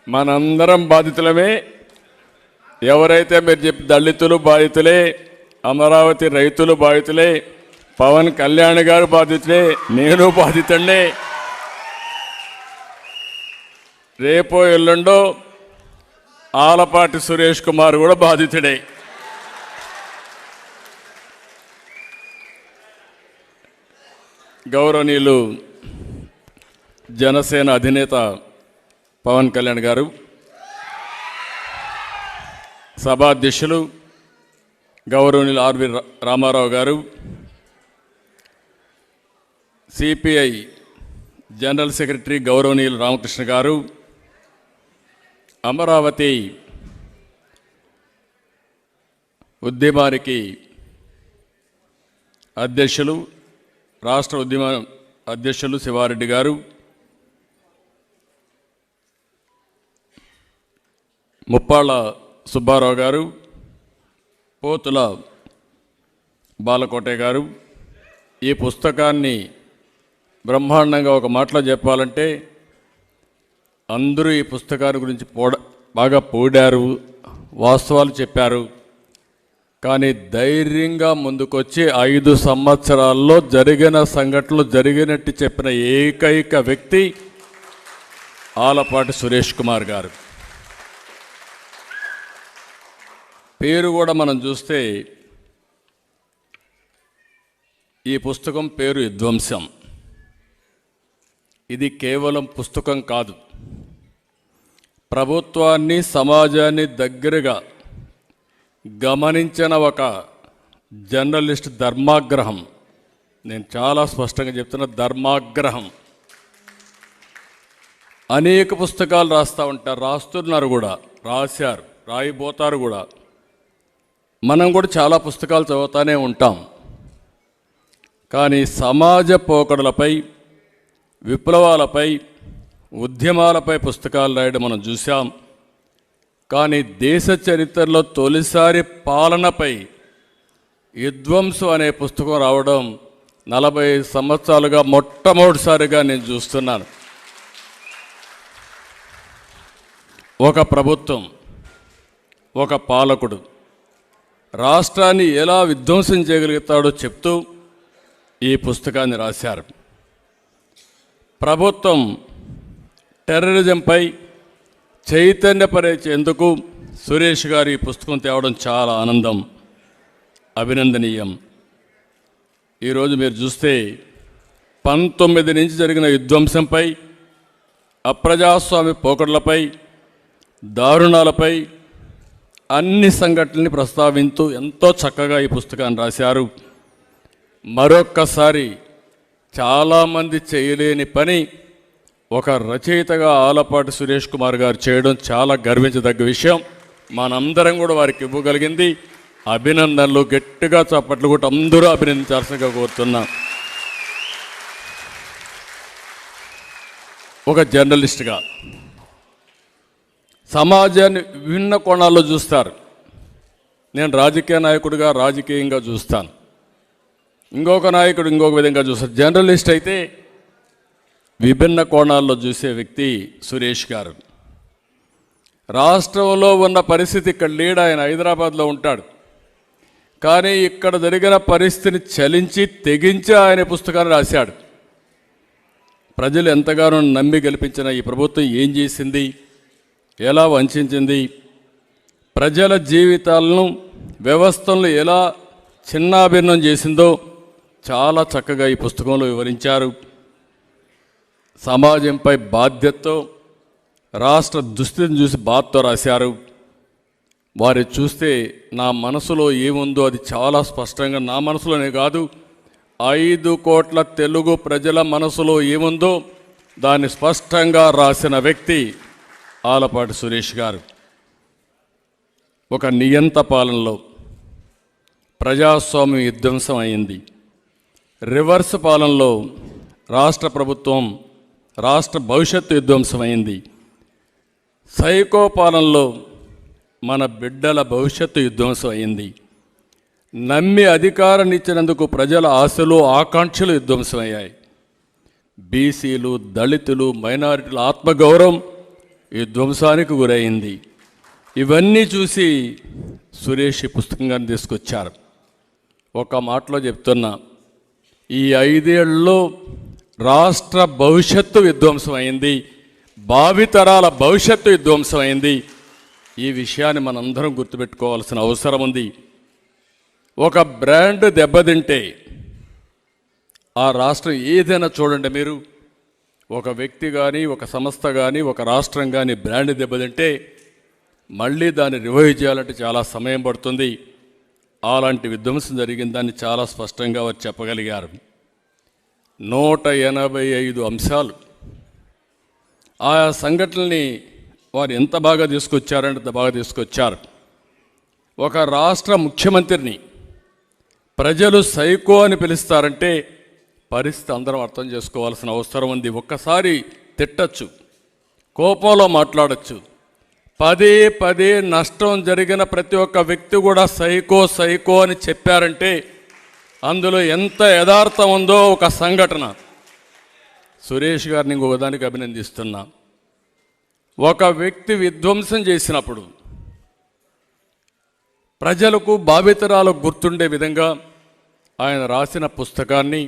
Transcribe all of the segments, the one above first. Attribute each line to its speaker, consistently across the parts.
Speaker 1: మనందరం బాధితులమే. ఎవరైతే మీరు చెప్పి దళితులు బాధితులే, అమరావతి రైతులు బాధితులే, పవన్ కళ్యాణ్ గారు బాధితులే, నేను బాధితుడే. రేపో ఎల్లుండో ఆలపాటి సురేష్ కుమార్ కూడా బాధితుడే. గౌరవనీయులు జనసేన అధినేత పవన్ కళ్యాణ్ గారు, సభాధ్యక్షులు గౌరవనీయులు ఆర్వి రామారావు గారు, సిపిఐ జనరల్ సెక్రటరీ గౌరవనీయులు రామకృష్ణ గారు, అమరావతి ఉద్యమానికి అధ్యక్షులు, రాష్ట్ర ఉద్యమ అధ్యక్షులు శివారెడ్డి గారు, ముప్పాళ్ళ సుబ్బారావు గారు, పోతుల బాలకోటే గారు, ఈ పుస్తకాన్ని బ్రహ్మాండంగా ఒక మాటలో చెప్పాలంటే అందరూ ఈ పుస్తకాన్ని గురించి బాగా పోడారు, వాస్తవాలు చెప్పారు. కానీ ధైర్యంగా ముందుకొచ్చి 5 సంవత్సరాల్లో జరిగిన సంఘటనలు జరిగినట్టు చెప్పిన ఏకైక వ్యక్తి ఆలపాటి సురేష్ కుమార్ గారు. పేరు కూడా మనం చూస్తే ఈ పుస్తకం పేరు విధ్వంసం. ఇది కేవలం పుస్తకం కాదు, ప్రభుత్వాన్ని సమాజాన్ని దగ్గరగా గమనించిన ఒక జర్నలిస్ట్ ధర్మాగ్రహం. నేను చాలా స్పష్టంగా చెప్తున్నా, ధర్మాగ్రహం. అనేక పుస్తకాలు రాస్తూ ఉంటారు, రాస్తున్నారు కూడా, రాశారు, రాయిపోతారు కూడా. మనం కూడా చాలా పుస్తకాలు చదువుతూనే ఉంటాం. కానీ సమాజ పోకడలపై, విప్లవాలపై, ఉద్యమాలపై పుస్తకాలు రాయడం మనం చూసాం. కానీ దేశ చరిత్రలో తొలిసారి పాలనపై విధ్వంసం అనే పుస్తకం రావడం 40 సంవత్సరాలుగా మొట్టమొదటిసారిగా నేను చూస్తున్నాను. ఒక ప్రభుత్వం, ఒక పాలకుడు రాష్ట్రాన్ని ఎలా విధ్వంసం చేయగలుగుతాడో చెప్తూ ఈ పుస్తకాన్ని రాశారు. ప్రభుత్వం టెర్రరిజంపై చైతన్యపరిచేందుకు సురేష్ గారు ఈ పుస్తకం తేవడం చాలా ఆనందం, అభినందనీయం. ఈరోజు మీరు చూస్తే 19 నుంచి జరిగిన విధ్వంసంపై, అప్రజాస్వామ్య పోకడలపై, దారుణాలపై అన్ని సంఘటనల్ని ప్రస్తావించూ ఎంతో చక్కగా ఈ పుస్తకాన్ని రాశారు. మరొక్కసారి చాలామంది చేయలేని పని ఒక రచయితగా ఆలపాటి సురేష్ కుమార్ గారు చేయడం చాలా గర్వించదగ్గ విషయం. మనందరం కూడా వారికి ఇవ్వగలిగింది అభినందనలు. గట్టిగా చప్పట్లు కూడా అందరూ అభినందించాల్సిందిగా కోరుతున్నాం. ఒక జర్నలిస్ట్గా సమాజాన్ని విభిన్న కోణాల్లో చూస్తారు. నేను రాజకీయ నాయకుడిగా రాజకీయంగా చూస్తాను, ఇంకొక నాయకుడు ఇంకొక విధంగా చూస్తారు. జర్నలిస్ట్ అయితే విభిన్న కోణాల్లో చూసే వ్యక్తి సురేష్ గారు. రాష్ట్రంలో ఉన్న పరిస్థితి ఇక్కడ లేడు, ఆయన హైదరాబాద్లో ఉంటాడు. కానీ ఇక్కడ జరిగిన పరిస్థితిని చలించి తెగించి ఆయన పుస్తకాన్ని రాశాడు. ప్రజలు ఎంతగానో నమ్మి గెలిపించిన ఈ ప్రభుత్వం ఏం చేసింది, ఎలా వంచింది, ప్రజల జీవితాలను, వ్యవస్థలను ఎలా చిన్నాభిన్నం చేసిందో చాలా చక్కగా ఈ పుస్తకంలో వివరించారు. సమాజంపై బాధ్యతతో, రాష్ట్ర దుస్థితిని చూసి బాధతో రాశారు. వారి చూస్తే నా మనసులో ఏముందో అది చాలా స్పష్టంగా, నా మనసులోనే కాదు 5 కోట్ల తెలుగు ప్రజల మనసులో ఏముందో దాన్ని స్పష్టంగా రాసిన వ్యక్తి ఆలపాటి సురేష్ గారు. ఒక నియంత పాలనలో ప్రజాస్వామ్యం విధ్వంసం అయింది. రివర్స్ పాలనలో రాష్ట్ర ప్రభుత్వం, రాష్ట్ర భవిష్యత్తు విధ్వంసమైంది. సైకో పాలనలో మన బిడ్డల భవిష్యత్తు విధ్వంసం అయింది. నమ్మి అధికారాన్ని ఇచ్చినందుకు ప్రజల ఆశలు, ఆకాంక్షలు విధ్వంసమయ్యాయి. బీసీలు, దళితులు, మైనారిటీల ఆత్మగౌరవం ధ్వంసానికి గురైంది. ఇవన్నీ చూసి సురేష్ ఈ పుస్తకాన్ని తీసుకొచ్చారు. ఒక మాటలో చెప్తున్నా, ఈ 5 ఏళ్లలో రాష్ట్ర భవిష్యత్తు విధ్వంసమైంది, భావితరాల భవిష్యత్తు విధ్వంసమైంది. ఈ విషయాన్ని మనందరం గుర్తుపెట్టుకోవాల్సిన అవసరం ఉంది. ఒక బ్రాండ్ దెబ్బతింటే ఆ రాష్ట్రం ఏదైనా చూడండి, మీరు ఒక వ్యక్తి కానీ, ఒక సంస్థ కానీ, ఒక రాష్ట్రం కానీ బ్రాండ్ దెబ్బతింటే మళ్ళీ దాన్ని రివైవ్ చేయాలంటే చాలా సమయం పడుతుంది. అలాంటి విధ్వంసం జరిగిందని చాలా స్పష్టంగా వారు చెప్పగలిగారు. 185 అంశాలు ఆ సంఘటనల్ని వారు ఎంత బాగా తీసుకొచ్చారంటే అంత బాగా తీసుకొచ్చారు. ఒక రాష్ట్ర ముఖ్యమంత్రిని ప్రజలు సైకో అని పిలుస్తారంటే పరిస్థితి అందరం అర్థం చేసుకోవాల్సిన అవసరం ఉంది. ఒక్కసారి తిట్టచ్చు, కోపంలో మాట్లాడచ్చు, పదే పదే నష్టం జరిగిన ప్రతి ఒక్క వ్యక్తి కూడా సైకో సైకో అని చెప్పారంటే అందులో ఎంత యథార్థం ఉందో ఒక సంఘటన. సురేష్ గారిని ఇంకొకదానికి అభినందిస్తున్నా. ఒక వ్యక్తి విధ్వంసం చేసినప్పుడు ప్రజలకు భావితరాలకు గుర్తుండే విధంగా ఆయన రాసిన పుస్తకాన్ని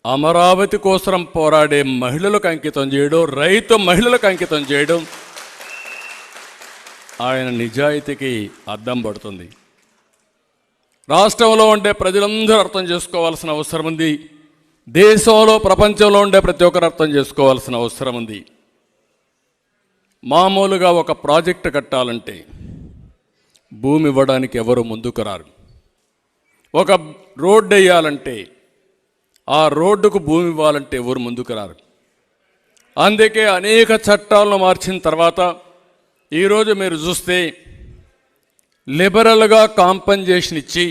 Speaker 1: అమరావతి కోసం పోరాడే మహిళలకు అంకితం చేయడం, రైతు మహిళలకు అంకితం చేయడం ఆయన నిజాయితీకి అద్దం పడుతుంది. రాష్ట్రంలో ఉండే ప్రజలందరూ అర్థం చేసుకోవాల్సిన అవసరం ఉంది. దేశంలో ప్రపంచంలో ఉండే ప్రతి ఒక్కరు అర్థం చేసుకోవాల్సిన అవసరం ఉంది. మామూలుగా ఒక ప్రాజెక్టు కట్టాలంటే భూమి ఇవ్వడానికి ఎవరు ముందుకు రారు. ఒక రోడ్డు వేయాలంటే ఆ రోడ్డుకు భూమి ఇవ్వాలంటే ఎవరు ముందుకు రారు. అందుకే అనేక చట్టాలను మార్చిన తర్వాత ఈరోజు మీరు చూస్తే లిబరల్గా కాంపన్సేషన్ ఇచ్చి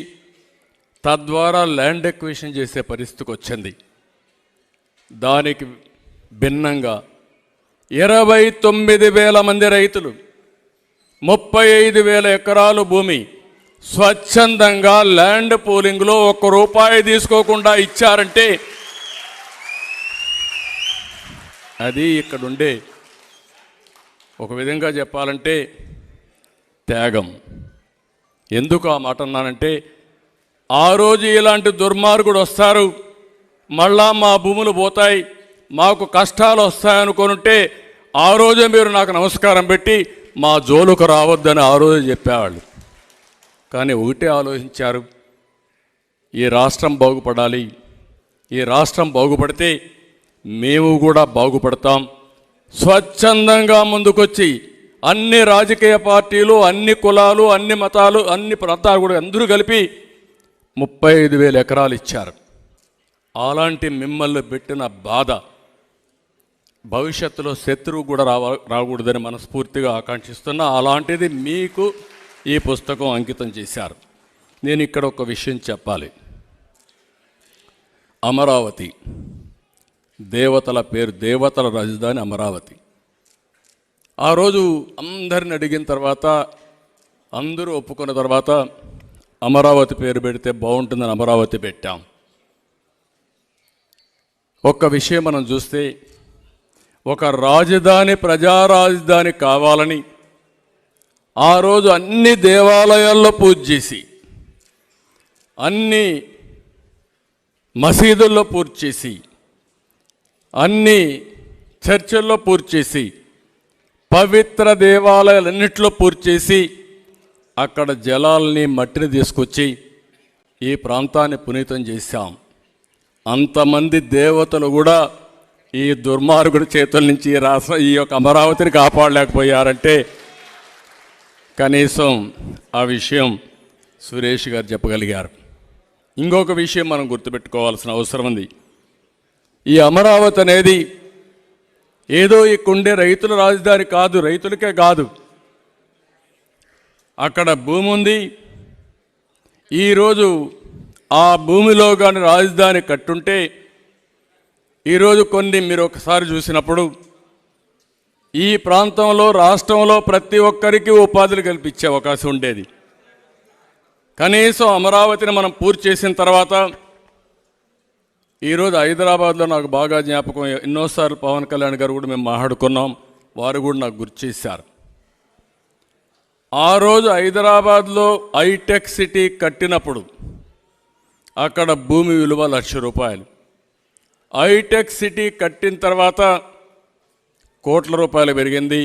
Speaker 1: తద్వారా ల్యాండ్ ఎక్విజిషన్ చేసే పరిస్థితికి వచ్చింది. దానికి భిన్నంగా 29,000 మంది రైతులు 35,000 ఎకరాలు భూమి స్వచ్ఛందంగా ల్యాండ్ పూలింగ్లో ₹1 తీసుకోకుండా ఇచ్చారంటే అది ఇక్కడుండే ఒక విధంగా చెప్పాలంటే త్యాగం. ఎందుకు ఆ మాట అన్నానంటే ఆ రోజు ఇలాంటి దుర్మార్గుడు వస్తారు, మళ్ళా మా భూములు పోతాయి, మాకు కష్టాలు వస్తాయనుకుంటే ఆ రోజే మీరు నాకు నమస్కారం పెట్టి మా జోలుకు రావద్దని ఆ రోజే చెప్పేవాళ్ళు. కానీ ఒకటే ఆలోచించారు, ఈ రాష్ట్రం బాగుపడాలి, ఈ రాష్ట్రం బాగుపడితే మేము కూడా బాగుపడతాం. స్వచ్ఛందంగా ముందుకొచ్చి అన్ని రాజకీయ పార్టీలు, అన్ని కులాలు, అన్ని మతాలు, అన్ని ప్రాంతాలు కూడా అందరూ కలిపి 35,000 ఎకరాలు ఇచ్చారు. అలాంటి మిమ్మల్ని పెట్టిన బాధ భవిష్యత్తులో శత్రువు కూడా రాకూడదని మనస్ఫూర్తిగా ఆకాంక్షిస్తున్నా. అలాంటిది మీకు ఈ పుస్తకం అంకితం చేశారు. నేను ఇక్కడ ఒక విషయం చెప్పాలి. అమరావతి దేవతల పేరు, దేవతల రాజధాని అమరావతి. ఆ రోజు అందరిని అడిగిన తర్వాత, అందరూ ఒప్పుకున్న తర్వాత అమరావతి పేరు పెడితే బాగుంటుందని అమరావతి పెట్టాం. ఒక్క విషయం మనం చూస్తే ఒక రాజధాని, ప్రజా రాజధాని కావాలని ఆ రోజు అన్ని దేవాలయాల్లో పూజ చేసి, అన్ని మసీదుల్లో పూజ చేసి, అన్ని చర్చిల్లో పూజ చేసి, పవిత్ర దేవాలయాలన్నింటిలో పూజ చేసి అక్కడ జలాల్ని, మట్టిని తీసుకొచ్చి ఈ ప్రాంతాన్ని పునీతం చేశాం. అంతమంది దేవతలు కూడా ఈ దుర్మార్గుడి చేతుల నుంచి ఈ యొక్క అమరావతిని కాపాడలేకపోయారంటే కనీసం ఆ విషయం సురేష్ గారు చెప్పగలిగారు. ఇంకొక విషయం మనం గుర్తుపెట్టుకోవాల్సిన అవసరం ఉంది. ఈ అమరావతి అనేది ఏదో ఇక్కడుండే రైతుల రాజధాని కాదు, రైతులకే కాదు. అక్కడ భూమి ఉంది. ఈరోజు ఆ భూమిలో కానీ రాజధాని కట్టుంటే ఈరోజు కొన్ని మీరు ఒకసారి చూసినప్పుడు ఈ ప్రాంతంలో, రాష్ట్రంలో ప్రతి ఒక్కరికి ఉపాధులు కల్పించే అవకాశం ఉండేది. కనీసం అమరావతిని మనం పూర్తి చేసిన తర్వాత ఈరోజు హైదరాబాద్లో నాకు బాగా జ్ఞాపకం, ఎన్నోసార్లు పవన్ కళ్యాణ్ గారు కూడా మేము మాట్లాడుకున్నాం. వారు కూడా నాకు గుర్తు చేశారు. ఆ రోజు హైదరాబాద్లో హైటెక్ సిటీ కట్టినప్పుడు అక్కడ భూమి విలువ ₹1,00,000. హైటెక్ సిటీ కట్టిన తర్వాత కోట్ల రూపాయలు పెరిగింది,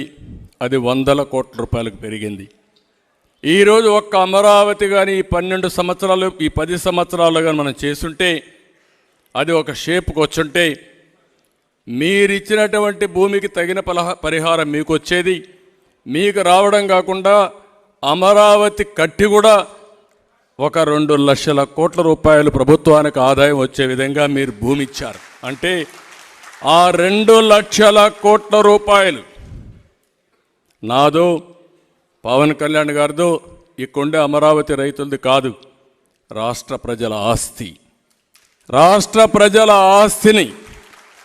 Speaker 1: అది వందల కోట్ల రూపాయలకు పెరిగింది. ఈరోజు ఒక్క అమరావతి కానీ ఈ 12 సంవత్సరాలు, ఈ 10 సంవత్సరాలు కానీ మనం చేసుంటే, అది ఒక షేప్కి వచ్చుంటే, మీరిచ్చినటువంటి భూమికి తగిన పరిహారం మీకు వచ్చేది. మీకు రావడం కాకుండా అమరావతి కట్టి కూడా ఒక 2,00,000 కోట్ల రూపాయలు ప్రభుత్వానికి ఆదాయం వచ్చే విధంగా మీరు భూమి ఇచ్చారు. అంటే ఆ 2,00,000 కోట్ల రూపాయలు నాదో, పవన్ కళ్యాణ్ గారిదో, ఈ కొండ అమరావతి రైతులది కాదు, రాష్ట్ర ప్రజల ఆస్తి. రాష్ట్ర ప్రజల ఆస్తిని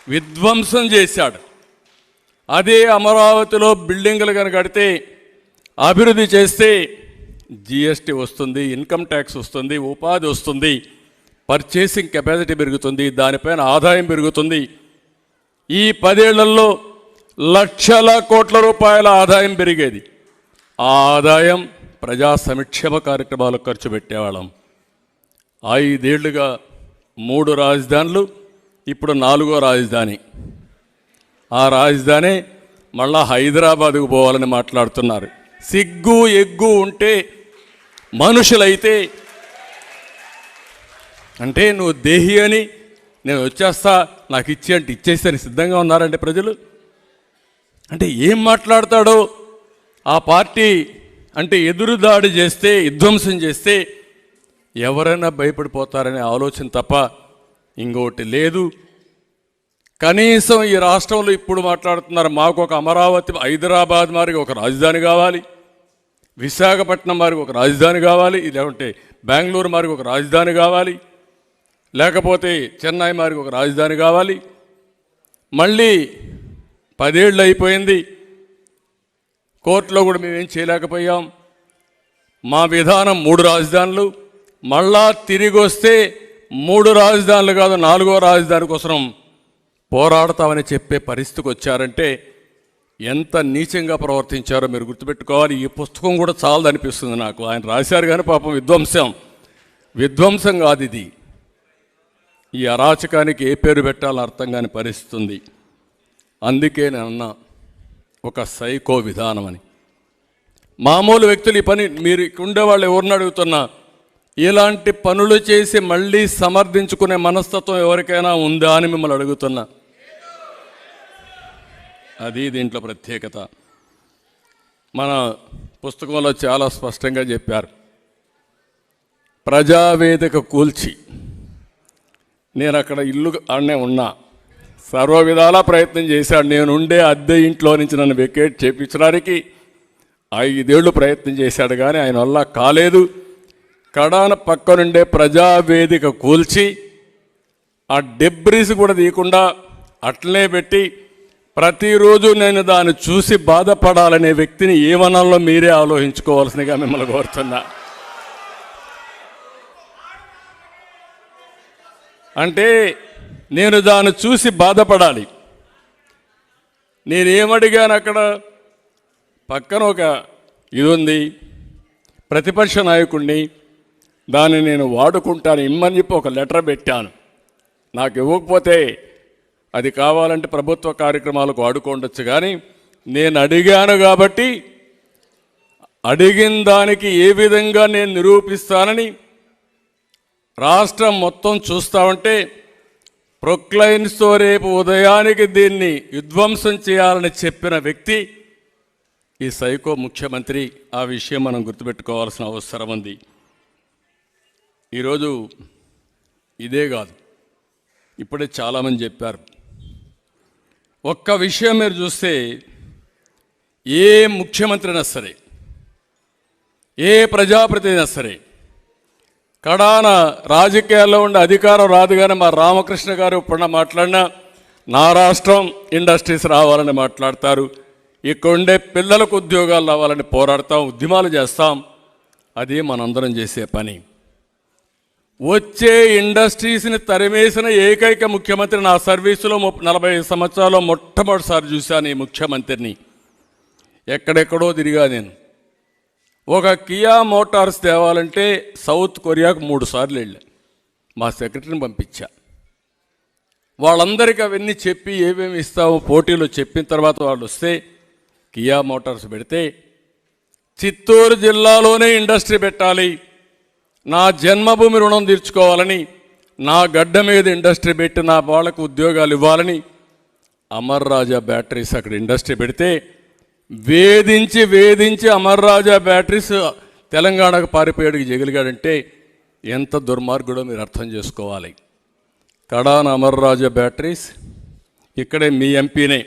Speaker 1: విధ్వంసం చేశాడు. అదే అమరావతిలో బిల్డింగులు కనుక కడితే, అభివృద్ధి చేస్తే జిఎస్టీ వస్తుంది, ఇన్కమ్ ట్యాక్స్ వస్తుంది, ఉపాధి వస్తుంది, పర్చేసింగ్ కెపాసిటీ పెరుగుతుంది, దానిపైన ఆదాయం పెరుగుతుంది. ఈ 10 ఏళ్లలో లక్షల కోట్ల రూపాయల ఆదాయం పెరిగేది. ఆ ఆదాయం ప్రజా సంక్షేమ కార్యక్రమాలకు ఖర్చు పెట్టేవాళ్ళం. 5 ఏళ్లుగా 3 రాజధానులు, ఇప్పుడు 4వ రాజధాని. ఆ రాజధాని మళ్ళా హైదరాబాద్కు పోవాలని మాట్లాడుతున్నారు. సిగ్గు ఎగ్గు ఉంటే మనుషులైతే, అంటే నువ్వు దేహి అని నేను వచ్చేస్తా, నాకు ఇచ్చి అంటే ఇచ్చేస్తాను సిద్ధంగా ఉన్నారంటే ప్రజలు. అంటే ఏం మాట్లాడతాడో ఆ పార్టీ అంటే ఎదురుదాడి చేస్తే, విధ్వంసం చేస్తే ఎవరైనా భయపడిపోతారనే ఆలోచన తప్ప ఇంకోటి లేదు. కనీసం ఈ రాష్ట్రంలో ఇప్పుడు మాట్లాడుతున్నారు, మాకు ఒక అమరావతి, హైదరాబాద్ మారికి ఒక రాజధాని కావాలి, విశాఖపట్నం మారికి ఒక రాజధాని కావాలి, లేకుంటే బెంగళూరు మారికి ఒక రాజధాని కావాలి, లేకపోతే చెన్నై మారికి ఒక రాజధాని కావాలి. మళ్ళీ 10 ఏళ్ళు అయిపోయింది, కోర్టులో కూడా మేమేం చేయలేకపోయాం. మా విధానం 3 రాజధానులు, మళ్ళా తిరిగి వస్తే 3 రాజధానులు కాదు 4వ రాజధాని కోసం పోరాడతామని చెప్పే పరిస్థితికి వచ్చారంటే ఎంత నీచంగా ప్రవర్తించారో మీరు గుర్తుపెట్టుకోవాలి. ఈ పుస్తకం కూడా చాలదనిపిస్తుంది నాకు. ఆయన రాశారు కానీ పాపం విధ్వంసం కాదు ఇది. ఈ అరాచకానికి ఏ పేరు పెట్టాలని అర్థం కాని పరిస్థితి ఉంది. అందుకే నేను అన్నా ఒక సైకో విధానం అని. మామూలు వ్యక్తులు ఈ పని, మీరు ఉండేవాళ్ళు ఎవరిని అడుగుతున్నా, ఇలాంటి పనులు చేసి మళ్ళీ సమర్థించుకునే మనస్తత్వం ఎవరికైనా ఉందా అని మిమ్మల్ని అడుగుతున్నా. అది దీంట్లో ప్రత్యేకత. మన పుస్తకంలో చాలా స్పష్టంగా చెప్పారు. ప్రజావేదిక కూల్చి, నేను అక్కడ ఇల్లు ఆడనే ఉన్నా, సర్వ విధాలా ప్రయత్నం చేశాడు. నేను ఉండే అద్దె ఇంట్లో నుంచి నన్ను వెకేట్ చేయించడానికి 5 ఏళ్ళు ప్రయత్నం చేశాడు, కానీ ఆయన వల్ల కాలేదు. కడాన పక్కనుండే ప్రజావేదిక కూల్చి ఆ డెబ్రీస్ కూడా తీయకుండా అట్లనే పెట్టి, ప్రతిరోజు నేను దాన్ని చూసి బాధపడాలనే వ్యక్తిని ఏమనాలో మీరే ఆలోచించుకోవాల్సిందిగా మిమ్మల్ని కోరుతున్నా. అంటే నేను దాన్ని చూసి బాధపడాలి. నేనేమడిగాను, అక్కడ పక్కన ఒక ఇది ఉంది, ప్రతిపక్ష నాయకుడిని, దాన్ని నేను వాడుకుంటాను ఇమ్మని చెప్పి ఒక లెటర్ పెట్టాను. నాకు ఇవ్వకపోతే అది కావాలంటే ప్రభుత్వ కార్యక్రమాలకు వాడుకోవచ్చు, కానీ నేను అడిగాను కాబట్టి అడిగిన దానికి ఏ విధంగా నేను నిరూపిస్తానని రాష్ట్రం మొత్తం చూస్తూ ఉంటే ప్రొక్లైన్స్తో రేపు ఉదయానికి దీన్ని విధ్వంసం చేయాలని చెప్పిన వ్యక్తి ఈ సైకో ముఖ్యమంత్రి. ఆ విషయం మనం గుర్తుపెట్టుకోవాల్సిన అవసరం ఉంది. ఈరోజు ఇదే కాదు, ఇప్పుడే చాలామంది చెప్పారు. ఒక్క విషయం మీరు చూస్తే, ఏ ముఖ్యమంత్రి అయినా సరే, ఏ ప్రజాప్రతినిధి అయినా సరే, కడాన రాజకీయాల్లో ఉండే అధికారం రాదు. కానీ మా రామకృష్ణ గారు ఇప్పుడు మాట్లాడినా నా రాష్ట్రం ఇండస్ట్రీస్ రావాలని మాట్లాడతారు. ఇక్కడ ఉండే పిల్లలకు ఉద్యోగాలు రావాలని పోరాడతాం, ఉద్యమాలు చేస్తాం. అది మనందరం చేసే పని. వచ్చే ఇండస్ట్రీస్ని తరిమేసిన ఏకైక ముఖ్యమంత్రి నా సర్వీసులో 40 సంవత్సరాల్లో మొట్టమొదటిసారి చూశాను ఈ ముఖ్యమంత్రిని. ఎక్కడెక్కడో తిరిగా నేను. ఒక కియా మోటార్స్ తేవాలంటే సౌత్ కొరియాకు 3 సార్లు వెళ్ళా. మా సెక్రటరీని పంపించా. వాళ్ళందరికీ అవన్నీ చెప్పి ఏమేమి ఇస్తామో పోటీలో చెప్పిన తర్వాత వాళ్ళు వస్తే కియా మోటార్స్ పెడితే చిత్తూరు జిల్లాలోనే ఇండస్ట్రీ పెట్టాలి, నా జన్మభూమి రుణం తీర్చుకోవాలని, నా గడ్డ మీద ఇండస్ట్రీ పెట్టి నా వాళ్ళకు ఉద్యోగాలు ఇవ్వాలని అమర్ రాజా బ్యాటరీస్ అక్కడ ఇండస్ట్రీ పెడితే వేధించి అమర్ రాజా బ్యాటరీస్ తెలంగాణకు పారిపోయాడికి జగిలిగాడంటే ఎంత దుర్మార్గుడో మీరు అర్థం చేసుకోవాలి. కడాన అమర్ రాజా బ్యాటరీస్ ఇక్కడే మీ ఎంపీనే